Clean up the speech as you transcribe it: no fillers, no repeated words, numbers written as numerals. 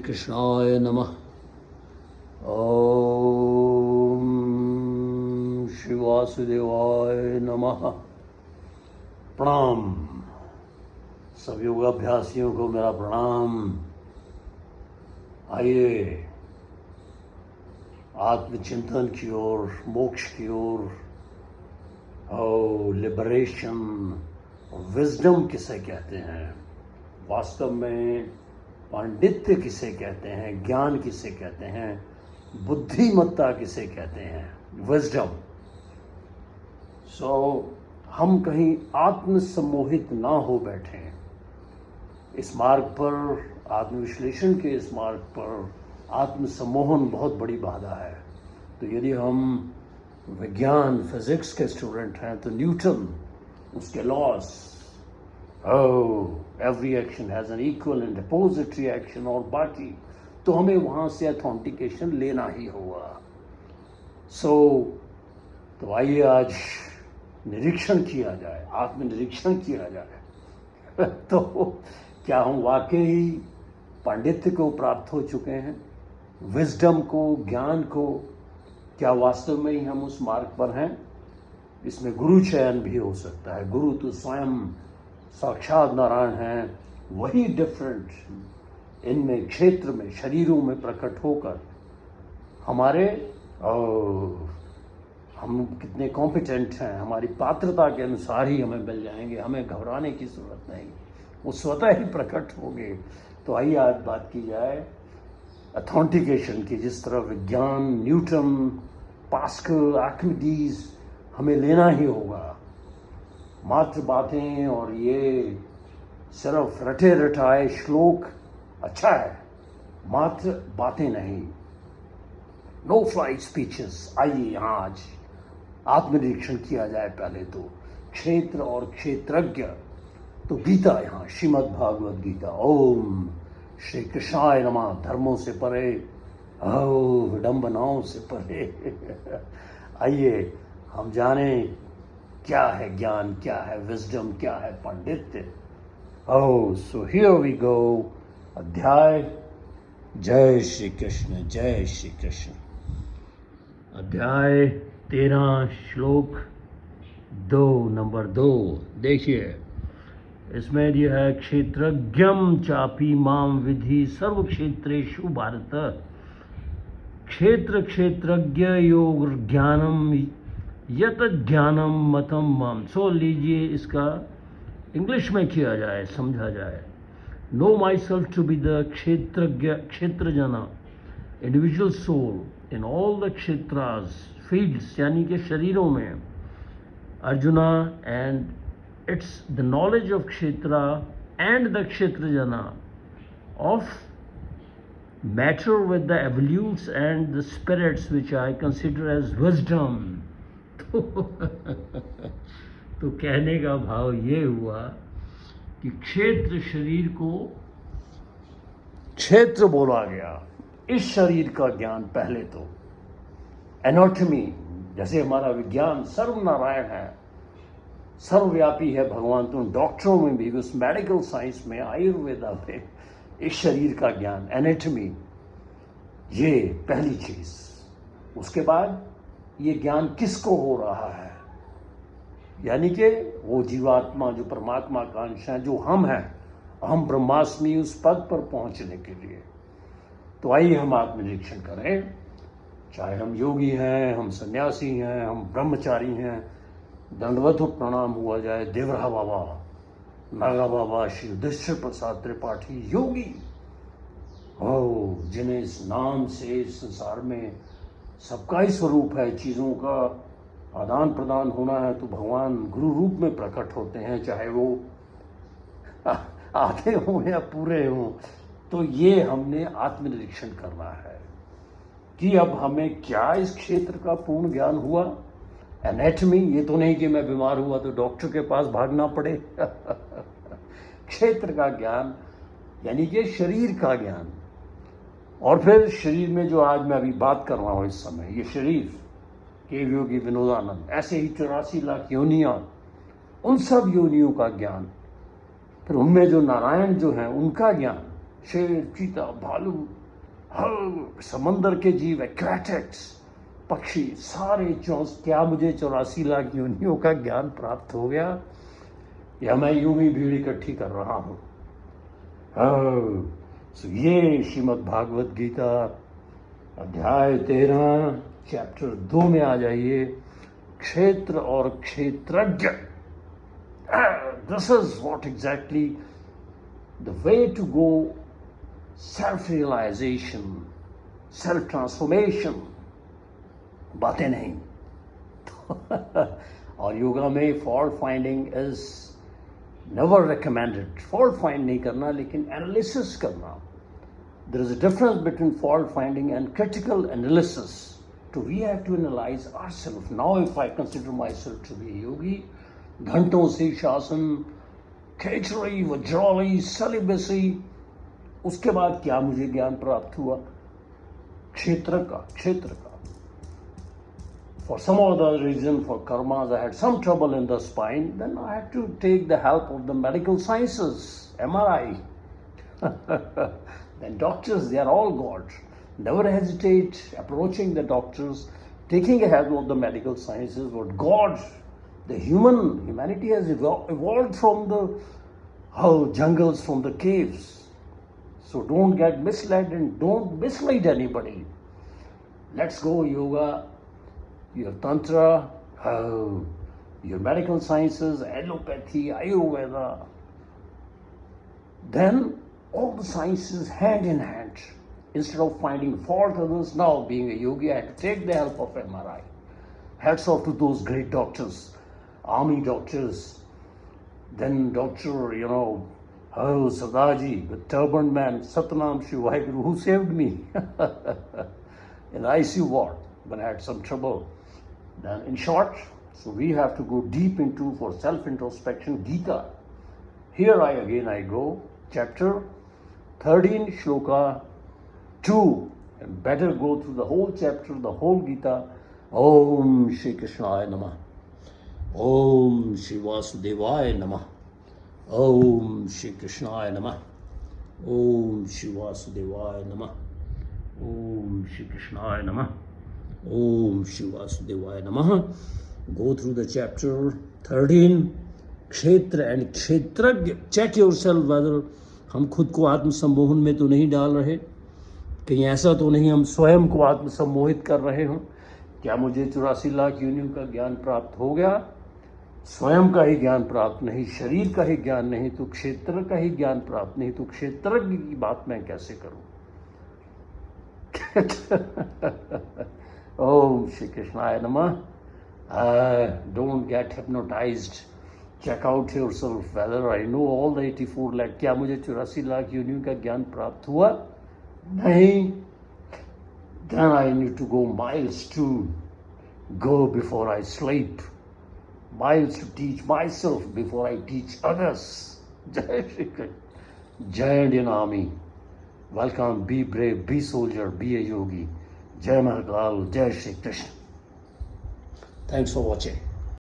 कृष्णाय नमः। ओम श्री वासुदेवाय नमः। प्रणाम सब योगाभ्यासियों को, मेरा प्रणाम। आइए आत्मचिंतन की ओर, मोक्ष की ओर। लिबरेशन, विजडम किसे कहते हैं, वास्तव में पांडित्य किसे कहते हैं, ज्ञान किसे कहते हैं, बुद्धिमत्ता किसे कहते हैं, विजडम। हम कहीं आत्मसम्मोहित ना हो बैठे। इस मार्ग पर, आत्मविश्लेषण के इस मार्ग पर आत्मसम्मोहन बहुत बड़ी बाधा है। तो यदि हम विज्ञान, फिजिक्स के स्टूडेंट हैं तो न्यूटन, उसके loss, every action has an equal and opposite reaction, और बाकी तो हमें वहां से अथेंटिकेशन लेना ही होगा। तो आइए आज निरीक्षण किया जाए, आत्मनिरीक्षण किया जाए। तो क्या हम वाकई पांडित्य को प्राप्त हो चुके हैं, विजडम को, ज्ञान को? क्या वास्तव में ही हम उस मार्ग पर हैं? इसमें गुरु चयन भी हो सकता है। गुरु तो स्वयं साक्षात नारायण हैं, वही डिफरेंट इनमें क्षेत्र में, शरीरों में प्रकट होकर हमारे हम कितने कॉम्पिटेंट हैं, हमारी पात्रता के अनुसार ही हमें मिल जाएंगे। हमें घबराने की जरूरत नहीं, वो स्वतः ही प्रकट होंगे। तो आइए आज बात की जाए अथेंटिकेशन की। जिस तरह विज्ञान, न्यूटन, पास्कल, आर्किमिडीज, हमें लेना ही होगा। मात्र बातें और ये सिर्फ रटे रटाए श्लोक अच्छा है, मात्र बातें नहीं, नो फ्लाई स्पीचेस। आइए यहाँ आज आत्मनिरीक्षण किया जाए। पहले तो क्षेत्र और क्षेत्रज्ञ, तो गीता, यहाँ श्रीमद् भागवत गीता। ओम श्री कृष्णाय नमः। धर्मों से परे, विडंबनाओं से परे। आइए हम जाने क्या है ज्ञान, क्या है विजडम, क्या है पांडित्य। So here we go. अध्याय, जय श्री कृष्ण, जय श्री कृष्ण। अध्याय 13, श्लोक 2, नंबर 2। देखिए इसमें यह है, क्षेत्रज्ञम चापि माम विधि सर्व क्षेत्रेषु भारत। क्षेत्र क्षेत्रज्ञ योग ज्ञानम यत ज्ञानम मतम माम। सो लीजिए इसका इंग्लिश में किया जाए, समझा जाए। Know my self to be the क्षेत्रज्ञ, क्षेत्रजना, individual soul in all the क्षेत्रास, फील्ड्स यानी कि शरीरों में, Arjuna, and it's the knowledge of kshetra and the kshetrajana of matter with the evolutes and the spirits which I consider as wisdom. तो कहने का भाव ये हुआ कि क्षेत्र, शरीर को क्षेत्र बोला गया। इस शरीर का ज्ञान पहले तो एनाटॉमी, जैसे हमारा विज्ञान सर्वनारायण है, सर्वव्यापी है भगवान, तो डॉक्टरों में भी, उस मेडिकल साइंस में, आयुर्वेदा में इस शरीर का ज्ञान, एनाटॉमी, ये पहली चीज। उसके बाद ये ज्ञान किसको हो रहा है, यानी कि वो जीवात्मा जो परमात्मा का अंश है, जो हम हैं, हम ब्रह्मास्मि, उस पद पर पहुंचने के लिए। तो आइए हम आत्मनिरीक्षण करें। चाहे हम योगी हैं, हम सन्यासी हैं, हम ब्रह्मचारी हैं, दंडवत प्रणाम हुआ जाए। देवरा बाबा, नागा बाबा, श्री युधिष्ठिर प्रसाद त्रिपाठी, योगी जिन्हें इस नाम से इस संसार में सबका ही स्वरूप है, चीजों का आदान प्रदान होना है तो भगवान गुरु रूप में प्रकट होते हैं, चाहे वो आधे हों या पूरे हों। तो ये हमने आत्मनिरीक्षण करना है कि अब हमें क्या इस क्षेत्र का पूर्ण ज्ञान हुआ। एनाटॉमी, ये तो नहीं कि मैं बीमार हुआ तो डॉक्टर के पास भागना पड़े। क्षेत्र का ज्ञान यानी कि शरीर का ज्ञान। और फिर शरीर में जो आज मैं अभी बात कर रहा हूं इस समय, ये शरीर, केव योगी विनोदानंद, ऐसे ही 84 लाख योनियां, उन सब योनियों का ज्ञान। फिर उनमें जो नारायण जो हैं उनका ज्ञान, शेर, चीता, भालू, हर समंदर के जीव, एक्वेटिक्स, पक्षी, सारे क्या मुझे 84 लाख योनियों का ज्ञान प्राप्त हो गया, या मैं यूं ही भीड़ इकट्ठी कर रहा हूं? ये श्रीमद् भागवत गीता अध्याय 13 चैप्टर 2 में आ जाइए। क्षेत्र और क्षेत्रज्ञ, this is what exactly the way to go, self realization, self transformation. बातें नहीं। और योगा में fault finding is never recommended. Fault find नहीं करना, लेकिन एनालिसिस करना। There is a difference between fault finding and critical analysis. So we have to analyze ourselves. Now if I consider myself to be a yogi, घंटों से शासन, खेचरी, वज्रावली, celibacy, उसके बाद क्या मुझे ज्ञान प्राप्त हुआ? क्षेत्र का। For some other reason, for karmas, I had some trouble in the spine. Then I had to take the help of the medical sciences, MRI. Then doctors, they are all God. Never hesitate approaching the doctors, taking help of the medical sciences. What God, the humanity has evolved from the jungles, from the caves. So don't get misled and don't mislead anybody. Let's go yoga, your tantra, your medical sciences, allopathy, Ayurveda. Then all the sciences hand in hand. Instead of finding fault others, now being a yogi, I had to take the help of MRI. Hats off to those great doctors, army doctors. Then Dr. Sardaji, the turban man, Satnam Shivaheguru, who saved me in the ICU ward when I had some trouble. Then in short, so we have to go deep into for self-introspection, Gita. Here I go, chapter 13, shloka 2, and better go through the whole chapter, the whole Gita. Om Shri Krishnaya Namah. Om Shri Vasudevaya Namah. Om Shri Krishnaya Namah. Om Shri Vasudevaya Namah. Om Shri Krishnaya Namah. Om Shri Vasudevaya Namah. Go through the chapter 13, क्षेत्र and क्षेत्रज्ञ. Check yourself whether हम खुद को आत्मसम्मोहन में तो नहीं डाल रहे, कहीं ऐसा तो नहीं हम स्वयं को आत्मसम्मोहित कर रहे हों। क्या मुझे 84 लाख योनियों का ज्ञान प्राप्त हो गया? स्वयं का ही ज्ञान प्राप्त नहीं, शरीर का ही ज्ञान नहीं, तो क्षेत्र का ही ज्ञान प्राप्त नहीं, तो क्षेत्रज्ञ की बात मैं कैसे करूं? ओम श्री कृष्णाय नमः. Don't get hypnotized. Check out yourself whether I know all the 84 lakh. क्या मुझे 84 लाख योनियों का ज्ञान प्राप्त हुआ? नहीं. Then I need to go miles to go before I sleep. Miles to teach myself before I teach others. Jai Shri Krishna. Jai Indian Army. Welcome. Be brave. Be soldier. Be a yogi. Jai Mahakal. Jai Shri Krishna. Thanks for watching.